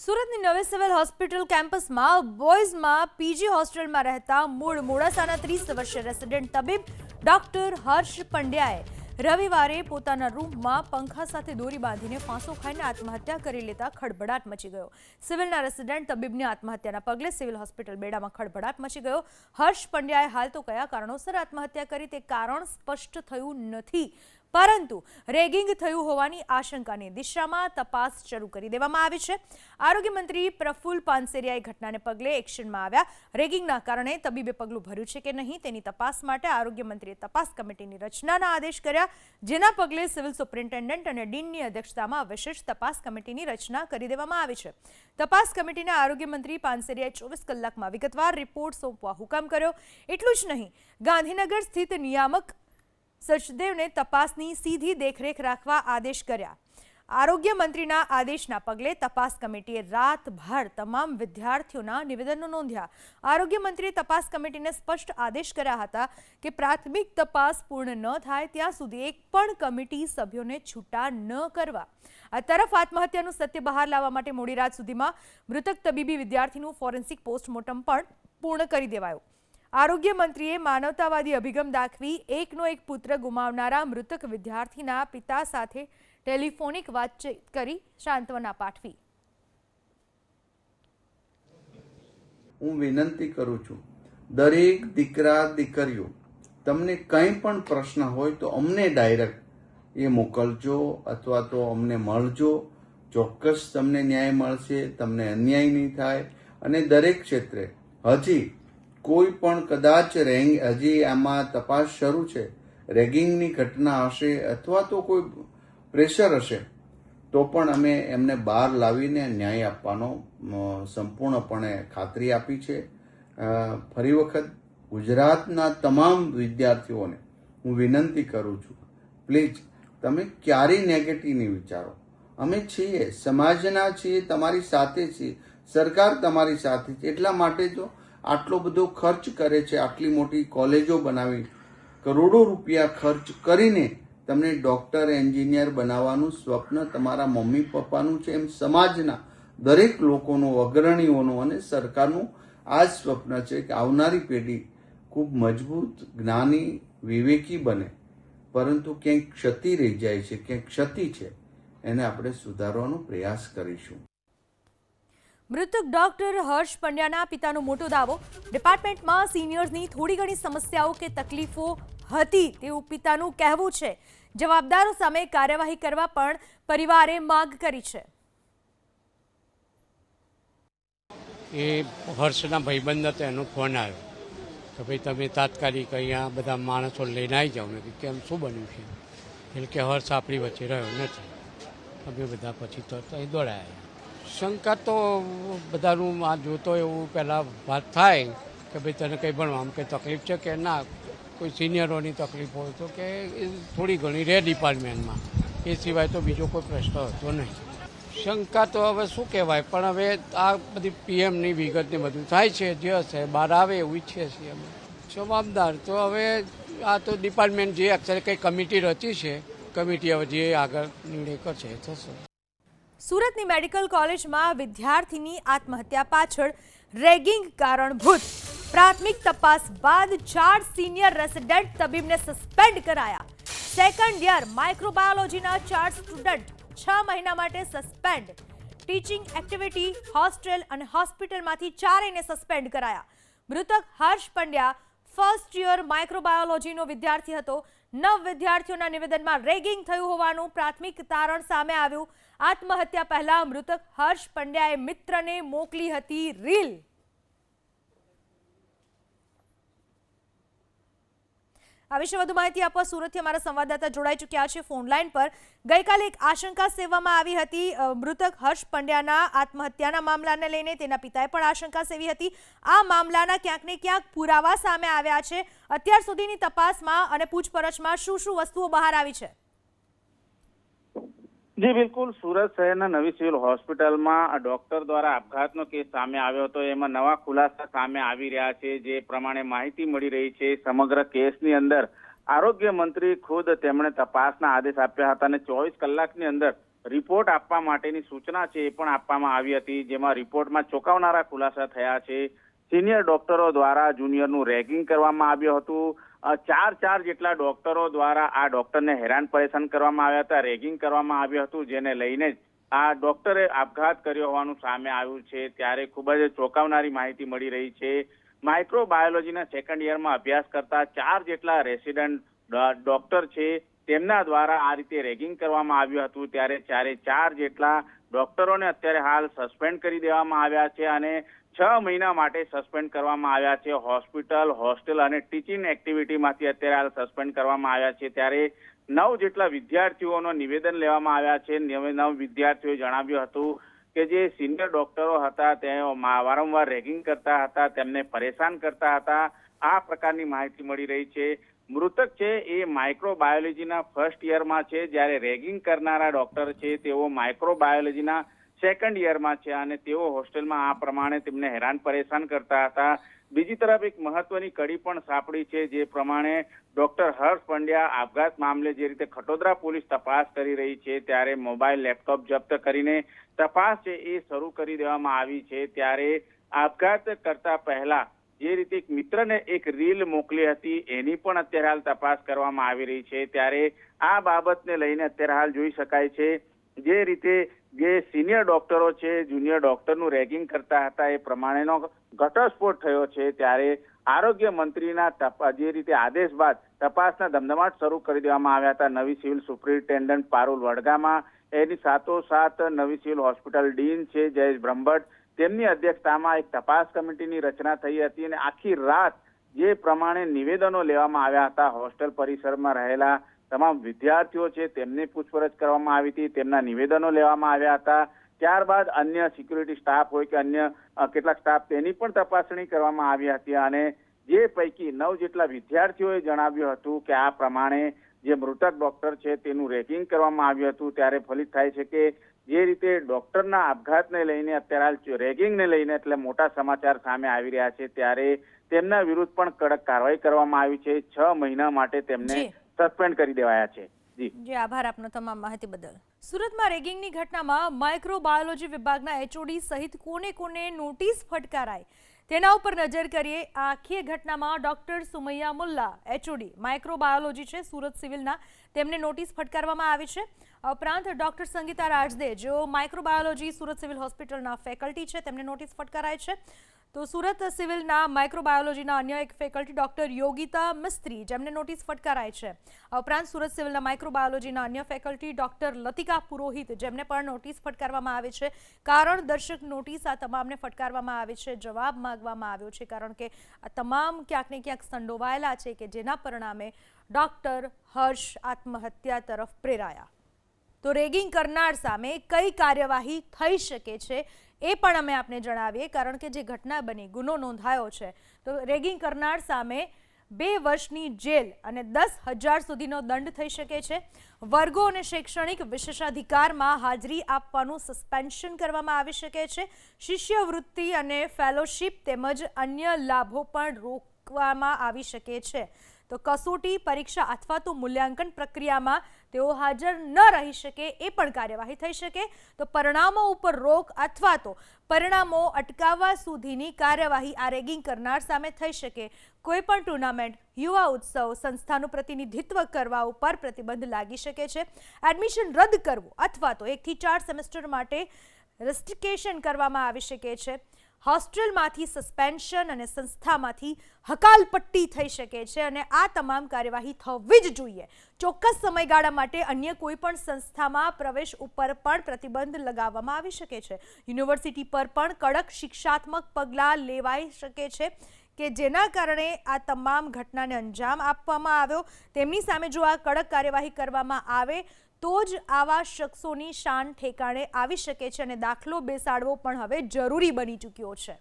સુરતની નવી civil hospital કેમ્પસમાં બોયઝમાં પીજી હોસ્ટેલમાં રહેતા મૂળ મોડાસાના 30 વર્ષીય રેસિડેન્ટ તબીબ ડોક્ટર હર્ષ પંડ્યાએ રવિવારે પોતાના રૂમમાં પંખા સાથે દોરી બાંધીને ફાંસો ખાઈને આત્મહત્યા કરી લેતા ખળભળાટ મચી ગયો। સિવિલના રેસિડેન્ટ તબીબની આત્મહત્યાના પગલે સિવિલ હોસ્પિટલ બેડામાં ખળભળાટ મચી ગયો। હર્ષ પંડ્યાએ હાલ તો કયા કારણોસર આત્મહત્યા કરી તે કારણ સ્પષ્ટ થયું નથી, પરંતુ રેગિંગ થયું હોવાની આશંકાની દિશામાં તપાસ શરૂ કરી દેવામાં આવી છે। આરોગ્ય મંત્રી પ્રફુલ પાનસેરિયાએ ઘટનાને પગલે એક્શનમાં આવ્યા। રેગિંગના કારણે તબીબે પગલું ભર્યું છે કે નહીં તેની તપાસ માટે આરોગ્ય મંત્રીએ તપાસ કમિટીની રચનાના આદેશ કર્યા, જેના પગલે સિવિલ સુપ્રિન્ટેન્ડન્ટ અને ડીનની અધ્યક્ષતામાં વિશેષ તપાસ કમિટીની રચના કરી દેવામાં આવી છે। તપાસ કમિટીને આરોગ્ય મંત્રી પાનસેરિયાએ 24 કલાકમાં વિગતવાર રિપોર્ટ સોંપવા હુકમ કર્યો। એટલું જ નહીં, ગાંધીનગર સ્થિત નિયામક સચદેવને તપાસની સીધી દેખરેખ રાખવા આદેશ કર્યા। આરોગ્ય મંત્રીના આદેશના પગલે તપાસ કમિટીએ રાતભર તમામ વિદ્યાર્થીઓના નિવેદનો નોંધ્યા। આરોગ્ય મંત્રીએ તપાસ કમિટીને સ્પષ્ટ આદેશ કર્યા હતા કે પ્રાથમિક તપાસ પૂર્ણ ન થાય ત્યાં સુધી એક પણ કમિટી સભ્યોને છૂટા ન કરવા। આ તરફ આત્મહત્યાનું સત્ય બહાર લાવવા માટે મોડી રાત સુધીમાં મૃતક તબીબી વિદ્યાર્થીનું ફોરેન્સિક પોસ્ટમોર્ટમ પણ પૂર્ણ કરી દેવાયું। આરોગ્ય મંત્રીએ માનવતાવાદી અભિગમ દાખવી એકનો એક પુત્ર ગુમાવનારા મૃતક વિદ્યાર્થીના પિતા સાથે ટેલિફોનિક વાતચીત કરી સાંત્વના પાઠવી। હું વિનંતી કરું છું, દરેક દીકરા દીકરીઓ તમને કંઈ પણ પ્રશ્ન હોય તો અમને ડાયરેક્ટ એ મોકલજો અથવા તો અમને મળજો। ચોક્કસ તમને ન્યાય મળશે, તમને અન્યાય નહીં થાય। અને દરેક ક્ષેત્રે હજી કોઈ પણ કદાચ હજી આમાં તપાસ શરૂ છે, રેગિંગની ઘટના હશે અથવા તો કોઈ પ્રેશર હશે તો પણ અમે એમને બહાર લાવીને ન્યાય આપવાનો સંપૂર્ણપણે ખાતરી આપી છે। ફરી વખત ગુજરાતના તમામ વિદ્યાર્થીઓને હું વિનંતી કરું છું, પ્લીઝ તમે ક્યારેય નેગેટિવ નહીં વિચારો। અમે છીએ, સમાજના છીએ, તમારી સાથે છીએ, સરકાર તમારી સાથે છે। એટલા માટે જો આટલો બધો ખર્ચ કરે છે, આટલી મોટી કોલેજો બનાવી, કરોડો રૂપિયા ખર્ચ કરીને તમને ડોક્ટર એન્જિનિયર બનાવવાનું સ્વપ્ન તમારા મમ્મી પપ્પાનું છે, એમ સમાજના દરેક લોકોનું, અગ્રણીઓનું અને સરકારનું આ જ સ્વપ્ન છે કે આવનારી પેઢી ખૂબ મજબૂત, જ્ઞાની, વિવેકી બને। પરંતુ ક્યાંક ક્ષતિ રહી જાય છે, ક્યાંક ક્ષતિ છે, એને આપણે સુધારવાનો પ્રયાસ કરીશું। મૃતક ડોક્ટર હર્ષ પંડ્યાના પિતાનો મોટો દાવો, ડિપાર્ટમેન્ટમાં સિનિયર્સની થોડી ઘણી સમસ્યાઓ કે તકલીફો હતી તેવું પિતાનું કહેવું છે। જવાબદારો સામે કાર્યવાહી કરવા પણ પરિવારે માંગ કરી છે। એ હર્ષના ભાઈબંધ હતો, એનો ફોન આવ્યો કે ભાઈ તમે તાત્કાલિક અહીંયા બધા માણસો લઈને આવી જાઓ ને, કેમ શું બન્યું છે? એટલે કે હર્ષ આપણી વચ્ચે રહ્યો નથી। અમે બધા પછી તો અહીં દોડાયા। શંકા તો બધાનું આ જોતો એવું પહેલાં વાત થાય કે ભાઈ તને કંઈ ભણવામાં કંઈ તકલીફ છે કે ના, કોઈ સિનિયરોની તકલીફ હોય તો કે થોડી ઘણી રહે ડિપાર્ટમેન્ટમાં, એ સિવાય તો બીજો કોઈ પ્રશ્ન હતો નહીં। શંકા તો હવે શું કહેવાય, પણ હવે આ બધી પીએમની વિગતને બધું થાય છે, જે હશે બહાર આવે એવું ઈચ્છીએ છીએ અમે। જવાબદાર તો હવે આ તો ડિપાર્ટમેન્ટ જે અત્યારે કંઈ કમિટી રચી છે, કમિટી હવે જે આગળ નિર્ણય કરશે એ થશે। સુરતની મેડિકલ કોલેજમાં વિદ્યાર્થીની આત્મહત્યા પાછળ રેગિંગ કારણભૂત। પ્રાથમિક તપાસ બાદ 4 સિનિયર રેસિડેન્ટ તબીબને સસ્પેન્ડ કરાયા। સેકન્ડ યર માઇક્રોબાયોલોજીના 4 સ્ટુડન્ટ 6 મહિના માટે સસ્પેન્ડ। ટીચિંગ એક્ટિવિટી, હોસ્ટેલ અને હોસ્પિટલમાંથી 4ને સસ્પેન્ડ કરાયા। મૃતક હર્ષ પંડ્યા ફર્સ્ટ યર માઇક્રોબાયોલોજીનો વિદ્યાર્થી હતો। 9 વિદ્યાર્થીઓના નિવેદનમાં રેગિંગ થયું હોવાનું પ્રાથમિક તારણ સામે આવ્યું। આત્મહત્યા પહેલા મૃતક હર્ષ પંડ્યાએ મિત્રને મોકલી હતી રીલ। આ વિશે વધુ માહિતી આપવા સુરતથી અમારા સંવાદદાતા જોડાઈ ચૂક્યા છે ફોન લાઈન પર। ગઈકાલે એક આશંકા સેવવામાં આવી હતી મૃતક હર્ષ પંડ્યાના આત્મહત્યાના મામલાને લઈને, તેના પિતાએ પણ આશંકા સેવી હતી। આ મામલાના ક્યાંક ને ક્યાંક પુરાવા સામે આવ્યા છે। અત્યાર સુધીની તપાસમાં અને પૂછપરછમાં શું શું વસ્તુઓ બહાર આવી છે? જી બિલકુલ, સુરત શહેરના નવી સિવિલ હોસ્પિટલમાં ડોક્ટર દ્વારા આપઘાતનો કેસ સામે આવ્યો હતો। એમાં નવા ખુલાસા સામે આવી રહ્યા છે। જે પ્રમાણે માહિતી મળી રહી છે, સમગ્ર કેસની અંદર આરોગ્ય મંત્રી ખુદ તેમણે તપાસના આદેશ આપ્યા હતા અને 24 કલાકની અંદર રિપોર્ટ આપવા માટેની સૂચના છે એ પણ આપવામાં આવી હતી, જેમાં રિપોર્ટમાં ચોંકાવનારા ખુલાસા થયા છે. સિનિયર ડોક્ટરો દ્વારા જુનિયરનું રેગિંગ કરવામાં આવ્યું હતું. ચાર જેટલા ડોક્ટરો દ્વારા આ ડોક્ટરને હેરાન પરેશાન કરવામાં આવ્યા હતા, રેગિંગ કરવામાં આવ્યું હતું, જેને લઈને જ આ ડોક્ટરે આપઘાત કર્યો હોવાનું સામે આવ્યું છે. ત્યારે ખૂબ જ ચોંકાવનારી માહિતી મળી રહી છે. માઇક્રોબાયોલોજીના સેકન્ડ યરમાં અભ્યાસ કરતા 4 જેટલા રેસિડન્ટ ડોક્ટર છે તેમના દ્વારા આ રીતે રેગિંગ કરવામાં આવ્યું હતું. ત્યારે 4 જેટલા ડોક્ટરોને અત્યારે હાલ સસ્પેન્ડ કરી દેવામાં આવ્યા છે અને 6 મહિના માટે સસ્પેન્ડ કરવામાં આવ્યા છે. હોસ્પિટલ, હોસ્ટેલ અને ટીચિંગ એક્ટિવિટીમાંથી અત્યારે હાલ સસ્પેન્ડ કરવામાં આવ્યા છે. ત્યારે 9 જેટલા વિદ્યાર્થીઓનો નિવેદન લેવામાં આવ્યા છે. 9 વિદ્યાર્થીઓએ જણાવ્યું હતું કે જે સિનિયર ડોક્ટરો હતા તેઓ વારંવાર રેગિંગ કરતા હતા, તેમને પરેશાન કરતા હતા. આ પ્રકારની માહિતી મળી રહી છે. મૃતક છે એ માઇક્રોબાયોલોજીના ફર્સ્ટ યરમાં છે, જ્યારે રેગિંગ કરનારા ડોક્ટર છે તેઓ માઇક્રોબાયોલોજીના સેકન્ડ યરમાં છે અને તેઓ હોસ્ટેલમાં આ પ્રમાણે તેમને હેરાન પરેશાન કરતા હતા. બીજી તરફ એક મહત્વની કડી પણ સાંપડી છે, જે પ્રમાણે ડોક્ટર હર્ષ પંડ્યા આપઘાત મામલે જે રીતે ખટોદરા પોલીસ તપાસ કરી રહી છે, ત્યારે મોબાઈલ, લેપટોપ જપ્ત કરીને તપાસ છે એ શરૂ કરી દેવામાં આવી છે. ત્યારે આપઘાત કરતા પહેલા જે રીતે એક મિત્રને એક રીલ મોકલી હતી એની પણ અત્યારે હાલ તપાસ કરવામાં આવી રહી છે. ત્યારે આ બાબતને લઈને અત્યારે હાલ જોઈ શકાય છે જે રીતે જે સિનિયર ડોક્ટરો છે જુનિયર ડોક્ટરનું રેગિંગ કરતા હતા એ પ્રમાણેનો ઘટસ્ફોટ થયો છે. ત્યારે આરોગ્ય મંત્રીના જે રીતે આદેશ બાદ તપાસના ધમધમાટ શરૂ કરી દેવામાં આવ્યા હતા. નવી સિવિલ સુપ્રિન્ટેન્ડન્ટ પારુલ વડગામાં, એની સાથોસાથ નવી સિવિલ હોસ્પિટલ ડીન છે જયેશ બ્રહ્મભટ્ટ, તેમની અધ્યક્ષતામાં એક તપાસ કમિટીની રચના થઈ હતી અને આખી રાત જે પ્રમાણે નિવેદનો લેવામાં આવ્યા હતા, હોસ્ટેલ પરિસરમાં રહેલા તમામ વિદ્યાર્થીઓ છે તેમને પૂછપરછ કરવામાં આવી હતી, તેમના નિવેદનો લેવામાં આવ્યા હતા. ત્યારબાદ અન્ય સિક્યુરિટી સ્ટાફ હોય કે અન્ય કેટલાક સ્ટાફ તેની પણ તપાસણી કરવામાં આવી હતી અને જે પૈકી 9 જેટલા વિદ્યાર્થીઓએ જણાવ્યું હતું કે આ પ્રમાણે જે મૃતક ડોક્ટર છે તેનું રેગિંગ કરવામાં આવ્યું હતું. ત્યારે ફલિત થાય છે કે જે રીતે ડોક્ટરના આપઘાતને લઈને અત્યારે હાલ રેગિંગને લઈને એટલે મોટા સમાચાર સામે આવી રહ્યા છે, ત્યારે તેમના વિરુદ્ધ પણ કડક કાર્યવાહી કરવામાં આવી છે. 6 મહિના માટે તેમને સસ્પેન્ડ કરી દેવાયા છે. જી આભાર આપનો તમામ માહિતી બદલ. સુરતમાં રેગિંગની ઘટનામાં માઇક્રોબાયોલોજી વિભાગના એચઓડી સહિત કોને નોટિસ ફટકારાઈ તેના ઉપર નજર કરીએ. આખી ઘટનામાં doctor Sumaiya Mulla HOD microbiology છે સુરત સિવિલના, તેમને નોટિસ ફટકારવામાં આવી છે. ઉપરાંત ડોક્ટર સંગીતા રાજદે જેઓ માઇક્રોબાયોલોજી સુરત સિવિલ હોસ્પિટલના ફેકલ્ટી છે તેમને નોટિસ ફટકારાય છે. તો સુરત સિવિલના માઇક્રોબાયોલોજીના અન્ય એક ફેકલ્ટી ડોક્ટર યોગિતા મિસ્ત્રી જેમને નોટિસ ફટકારાય છે. ઉપરાંત સુરત સિવિલના માઇક્રોબાયોલોજીના અન્ય ફેકલ્ટી ડોક્ટર લતિકા પુરોહિત જેમને પણ નોટિસ ફટકારવામાં આવી છે. કારણ દર્શક નોટિસ આ તમામને ફટકારવામાં આવી છે. જવાબ માંગવામાં આવ્યો છે કારણ કે આ તમામ ક્યાંક ને ક્યાંક સંડોવાયેલા છે કે જેના પરિણામે ડોક્ટર હર્ષ આત્મહત્યા તરફ પ્રેરાયા. તો રેગિંગ કરનાર સામે કઈ કાર્યવાહી થઈ શકે છે એ પણ અમે આપને જણાવીએ, કારણ કે જે ઘટના બની, ગુનો નોંધાયો છે, તો રેગિંગ કરનાર સામે 2 વર્ષની જેલ અને 10,000 સુધીનો દંડ થઈ શકે છે. વર્ગો અને શૈક્ષણિક વિશેષાધિકારમાં હાજરી આપવાનું સસ્પેન્શન કરવામાં આવી શકે છે. શિષ્યવૃત્તિ અને ફેલોશિપ તેમજ અન્ય લાભો પણ રોકવામાં આવી શકે છે. તો કસોટી પરીક્ષા અથવા તો મૂલ્યાંકન પ્રક્રિયામાં તેઓ હાજર ન રહી શકે એ પણ કાર્યવાહી થઈ શકે. તો પરિણામો ઉપર રોક અથવા તો પરિણામો અટકાવવા સુધીની કાર્યવાહી આ રેગિંગ કરનાર સામે થઈ શકે. કોઈ પણ ટુર્નામેન્ટ, યુવા ઉત્સવ, સંસ્થાનું પ્રતિનિધિત્વ કરવા ઉપર પ્રતિબંધ લાગી શકે છે. એડમિશન રદ કરવું અથવા તો 1 થી 4 સેમેસ્ટર માટે રેસ્ટ્રિક્શન કરવામાં આવી શકે છે. હોસ્ટેલમાંથી સસ્પેન્શન અને સંસ્થામાંથી હકાલપટ્ટી થઈ શકે છે અને આ તમામ કાર્યવાહી થવી જ જોઈએ. ચોક્કસ સમયગાળા માટે અન્ય કોઈ પણ સંસ્થામાં પ્રવેશ ઉપર પણ પ્રતિબંધ લગાવવામાં આવી શકે છે. યુનિવર્સિટી પર પણ કડક શિક્ષાત્મક પગલાં લેવાઈ શકે છે કે જેના કારણે આ તમામ ઘટનાને અંજામ આપવામાં આવ્યો તેમની સામે જો આ કડક કાર્યવાહી કરવામાં આવે તો જ આવા શખ્સોની શાન ઠેકાણે આવી શકે છે અને દાખલો બેસાડવો પણ હવે જરૂરી બની ચૂક્યો છે.